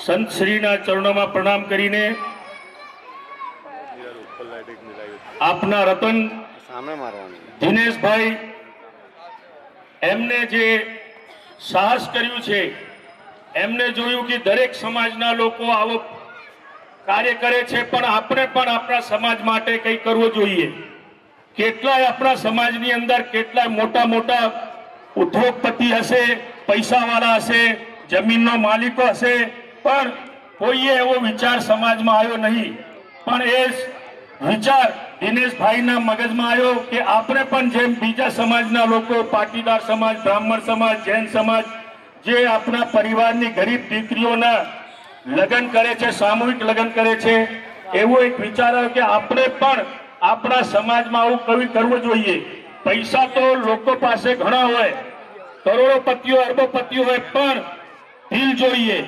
સંત શ્રીના ચરણોમાં પ્રણામ કરીને આપના રતન દિનેશભાઈ એમને જે સાહસ કર્યું છે, એમને જોયું કે દરેક સમાજના લોકો આવો કાર્ય કરે છે, પણ આપણે પણ આપણા સમાજ માટે કંઈ કરવું જોઈએ. કેટલાય આપણા સમાજની અંદર કેટલાય મોટા મોટા ઉદ્યોગપતિ હશે, પૈસાવાળા હશે, જમીનનો માલિકો હશે, પણ કોઈએ એવો વિચાર સમાજમાં આવ્યો નહીં. પણ એ વિચાર દિનેશભાઈના મગજમાં આવ્યો કે આપણે પણ જેમ બીજા સમાજના લોકો, પાટીદાર સમાજ, બ્રાહ્મણ સમાજ, જૈન સમાજ, જે આપણા પરિવારની ગરીબ દીકરીઓના લગ્ન કરે છે, સામૂહિક લગ્ન કરે છે, એવો એક વિચાર આવ્યો કે આપણે પણ આપણા સમાજમાં આવું કઈ કરવું જોઈએ. પૈસા તો લોકો પાસે ઘણા હોય, કરોડોપતિઓ, અરબોપતિઓ હોય, પણ દિલ જોઈએ.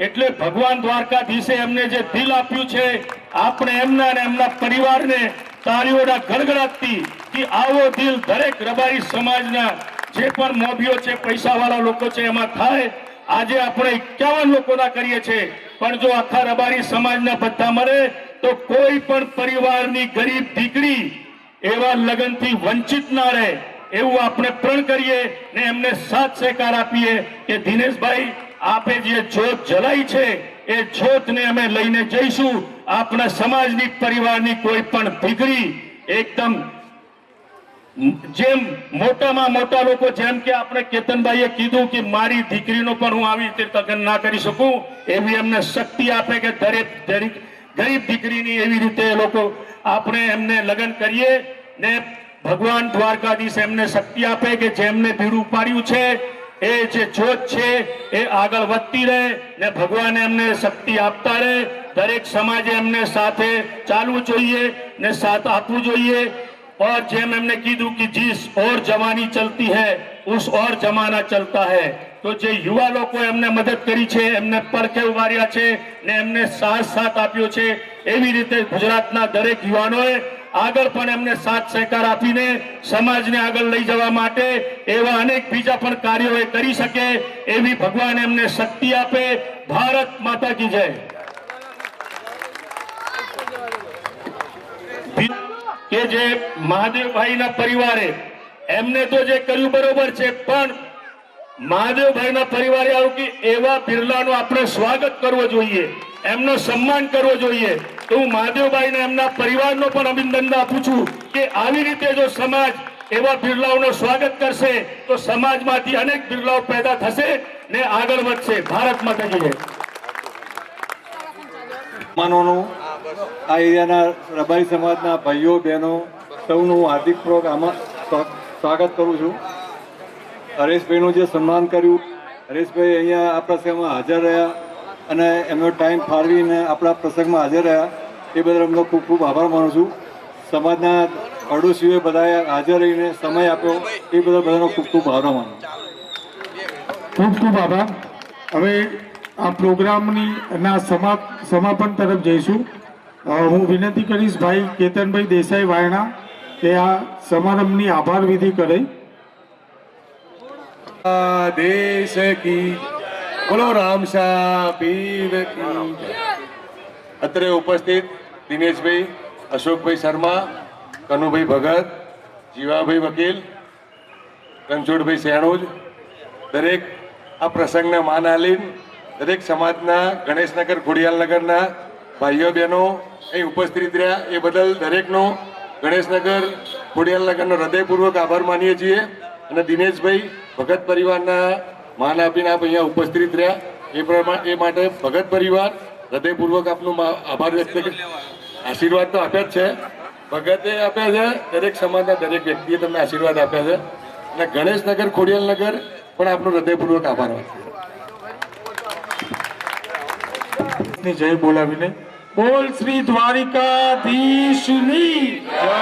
એટલે ભગવાન દ્વારકાધીશે એમને જે દિલ આપ્યું છે, આપણે એમના અને એમના પરિવારને તાળીઓના ગડગડાટથી કે આવો દિલ દરેક રબારી સમાજના જે પણ મોભીઓ છે, પૈસાવાળા લોકો છે, એમાં થાય. આજે આપણે 51 લોકોના કરીએ છીએ, પણ જો આખા રબારી સમાજના બધા મળે તો કોઈ પણ પરિવારની ગરીબ દીકરી એવા લગ્નથી વંચિત ના રહે, એવું આપણે પ્રણ કરીએ ને એમને સાથ સહકાર આપીએ કે દિનેશભાઈ, આપે જે જ્યોત જલાઈ છે એ જ્યોતને અમે લઈને જઈશું. આપણા સમાજની, પરિવારની કોઈ પણ દીકરી એકદમ જેમ મોટામાં મોટા લોકો, જેમ કે આપણે કેતનભાઈએ કીધું કે મારી દીકરીનો પણ હું આવી રીતે લગ્ન ના કરી શકું, એવી એમને શક્તિ આપે કે દરેક ગરીબ દીકરીની એવી રીતે એ લોકો આપણે એમને લગ્ન કરીએ ને ભગવાન દ્વારકાધીશ એમને શક્તિ આપે કે જેમને બીડું ઉપાડ્યું છે એ જે જ્યોત છે એ આગળ વધતી રહે ને ભગવાન એમને શક્તિ આપતા રહે. દરેક સમાજે એમને સાથે ચાલવું જોઈએ ને સાથ આપવું જોઈએ. और જેમ એમને કીધું કે जिस और जवानी चलती है उस और जमाना चलता है. તો જે યુવા લોકો એમને મદદ કરી છે, એમને પડખે ઉભાર્યા છે ને એમને સાથ આપ્યો છે, એવી રીતે ગુજરાતના દરેક યુવાનોએ આગળ પણ એમને સાથ સહકાર આપીને સમાજને આગળ લઈ જવા માટે એવા અનેક બીજા પણ કાર્યો એ કરી શકે, એવી ભગવાન એમને શક્તિ આપે. ભારત માતા કી જય. કે જે મહાદેવભાઈના પરિવારે એમને તો જે કર્યું બરોબર છે, પણ મહાદેવભાઈના પરિવારે આવું કે એવા બિરલાનું આપણે સ્વાગત કરવું જોઈએ, એમનો સન્માન કરવો જોઈએ. તો હું મહાદેવભાઈને એમના પરિવારનો પણ અભિનંદન આપું છું કે આવી રીતે જો સમાજ એવા બિરલાઓનું સ્વાગત કરશે તો સમાજમાંથી અનેક બિરલાઓ પેદા થશે ને આગળ વધશે. ભારત માતા કી જય. માનોનું આ એરિયાના રબારી સમાજના ભાઈઓ બહેનો સૌનું હાર્દિકપૂર્વક આમાં સ્વાગત કરું છું. હરેશભાઈનું જે સન્માન કર્યું, હરેશભાઈ અહીંયા આ પ્રસંગમાં હાજર રહ્યા અને એમનો ટાઈમ ફાળવીને આપણા પ્રસંગમાં હાજર રહ્યા, એ બદલ એમનો ખૂબ ખૂબ આભાર માનું છું. સમાજના પડોશીઓએ બધાએ હાજર રહીને સમય આપ્યો, એ બદલ બધાનો ખૂબ ખૂબ આભાર માનું. ખૂબ ખૂબ આભાર. હવે આ પ્રોગ્રામની સમાપન તરફ જઈશું. હું વિનંતી કરીશ ભાઈ કેતનભાઈ દેસાઈ વાયણા કે આ સમારંભની આભાર વિધિ કરે. દેશ કી બોલો રામશા પીર કી. અત્રે ઉપસ્થિત દિનેશભાઈ, અશોકભાઈ શર્મા, કનુભાઈ ભગત, જીવાભાઈ વકીલ, રણછોડભાઈ સેણોજ, દરેક આ પ્રસંગને માન આલીન દરેક સમાજના ગણેશનગર, ખોડિયાલનગરના ભાઈઓ બહેનો અહીં ઉપસ્થિત રહ્યા, એ બદલ દરેકનો ગણેશનગર, ખોડિયાલનગરનો હૃદયપૂર્વક આભાર માનીએ છીએ. અને દિનેશભાઈ ભગત પરિવારના માન આપીને આપ અહીંયા ઉપસ્થિત રહ્યા, એ માટે ભગત પરિવાર હૃદયપૂર્વક આપનો આભાર વ્યક્ત કરી. આશીર્વાદ તો આપ્યા જ છે, ભગતે આપ્યા છે, દરેક સમાજના દરેક વ્યક્તિએ તમને આશીર્વાદ આપ્યા છે. અને ગણેશનગર, ખોડિયાલનગર પણ આપનો હૃદયપૂર્વક આભાર વ્યક્ત. જય બોલાવીને બોલ શ્રી દ્વારિકાધીશની જય.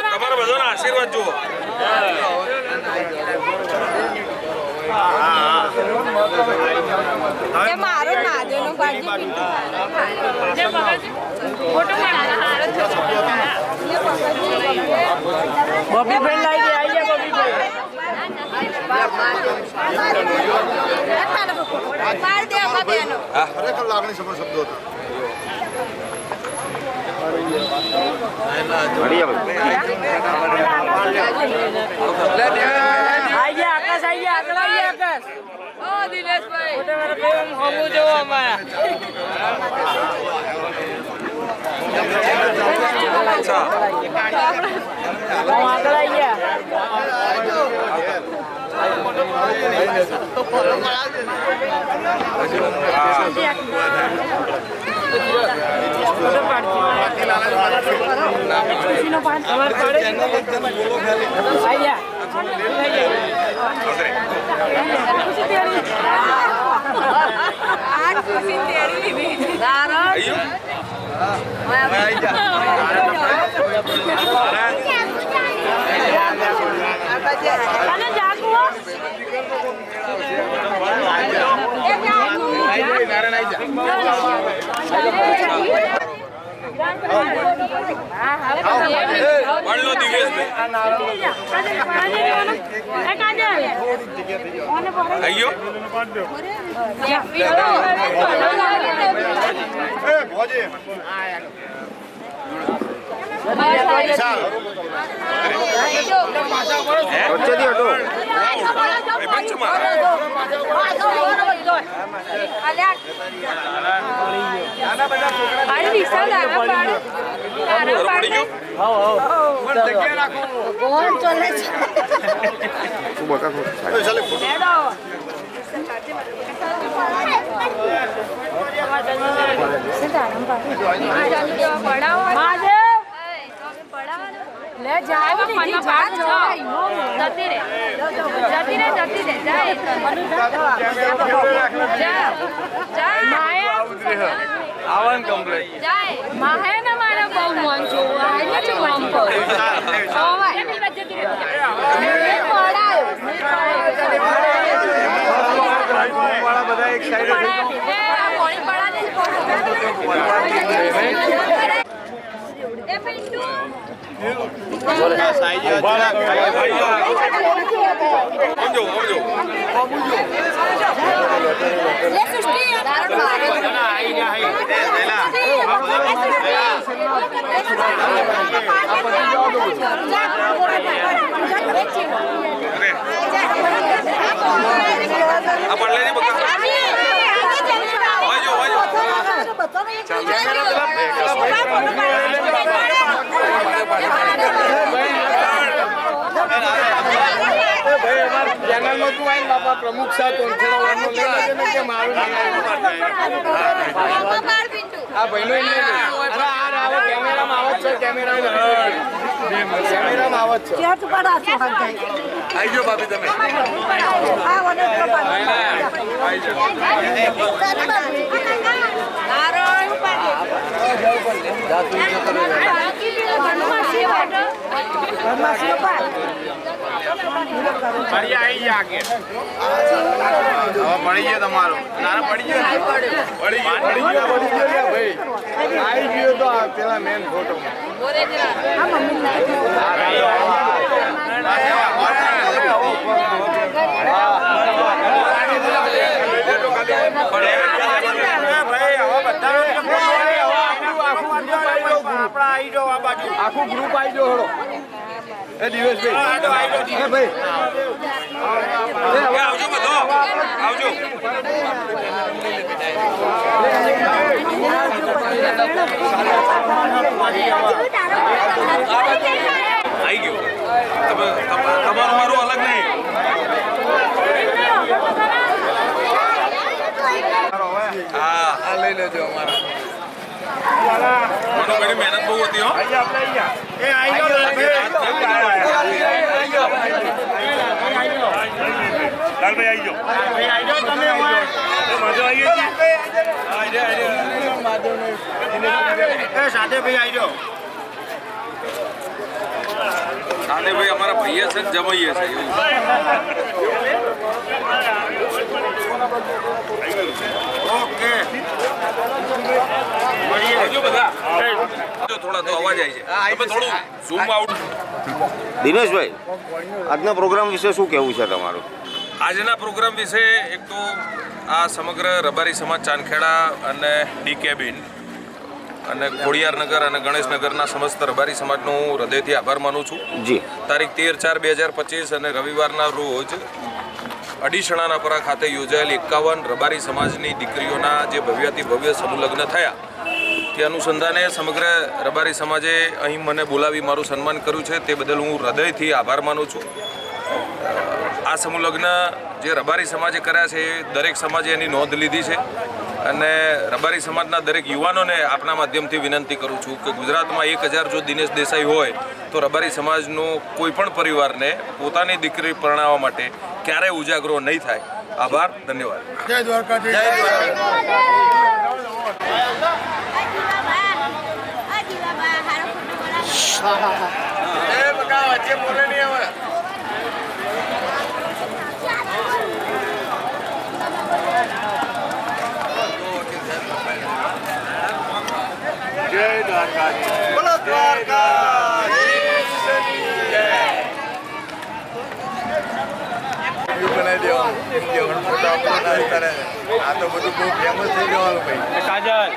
તમારા બધાના આશીર્વાદ જુઓ. મારો નાજો બબી બેન લઈ ગયા આવી ગયા બબી બેન ખરેખર લાગણી સમર શબ્દો હતા આઈ ગયા આકાશ આઈ ગયા આગળ આઈ ગયા આકાશ ઓ દિનેશભાઈ મોટે મારે કેમ હોવું જોવો અમારા આગળ આઈ ગયા વડલો દિવેશભાઈ આયો ले जाओ नहीं जती रे આવન કમ્પ્લીટ माहे ना मारा बहु मन जो आने जो मन को ओवाय વાળા બધા એક સાઈડ પાણી પડા દે એ પિન્ટુ સમજો ले सृष्टि આ પડલે ની બકા વાજો પ્રમુખ સાહેબ આ ભાઈનો કેમેરામાં આવત છે કેમેરામાં આવત છે આઈ ગયો ભાભી તમે પડી ગયો તમારો નાના પડી ગયો ભાઈ આવી ગયો તો આ પેલા મેન ફોટો આખું ગ્રુપ આવી ગયો હળો એ દિવસભાઈ હે ભાઈ આવજો બધો આવજો આઈ ગયો તમારું મારું અલગ નહીં હા આ લઈ લેજો અમારા અશોકભાઈની મહેનત બહુ હતી હો. સાને ભાઈ અમારા ભાઈએ છે ને જમાઈએ છે એવું. આવજો બધા. આવજો, થોડા તો અવાજ આવી છે. તમે થોડું ઝૂમ આઉટ. દિનેશભાઈ, આજના પ્રોગ્રામ વિશે શું કહેવું છે તમારું? આજના પ્રોગ્રામ વિશે એક તો આ સમગ્ર રબારી સમાજ ચાંદખેડા અને ડી કેબિન અને ખોડિયારનગર અને ગણેશનગરના સમસ્ત રબારી સમાજનો હું હૃદયથી આભાર માનું છું. જી. તારીખ 13/4/2025 અને રવિવારના રોજ અડીસણાના પરા ખાતે યોજાયેલ 51 રબારી સમાજની દીકરીઓના જે ભવ્યથી ભવ્ય સમૂહ લગ્ન થયા તે અનુસંધાને સમગ્ર રબારી સમાજે અહીં મને બોલાવી મારું સન્માન કર્યું છે. તે બદલ હું હૃદયથી આભાર માનું છું. આ સમૂહ લગ્ન જે રબારી સમાજે કર્યા છે એ દરેક સમાજે એની નોંધ લીધી છે અને રબારી સમાજના દરેક યુવાનોને આપના માધ્યમથી વિનંતી કરું છું કે ગુજરાતમાં 1000 જો દિનેશ દેસાઈ હોય તો રબારી સમાજનો કોઈ પણ પરિવારને પોતાની દીકરી પરણાવવા માટે ક્યારેય ઉજાગરો નહીં થાય. આભાર, ધન્યવાદ. જય દ્વારકાધીશ. આ તો બધું બહુ ફેમસ થઈ જવાનું ભાઈ. કાજલ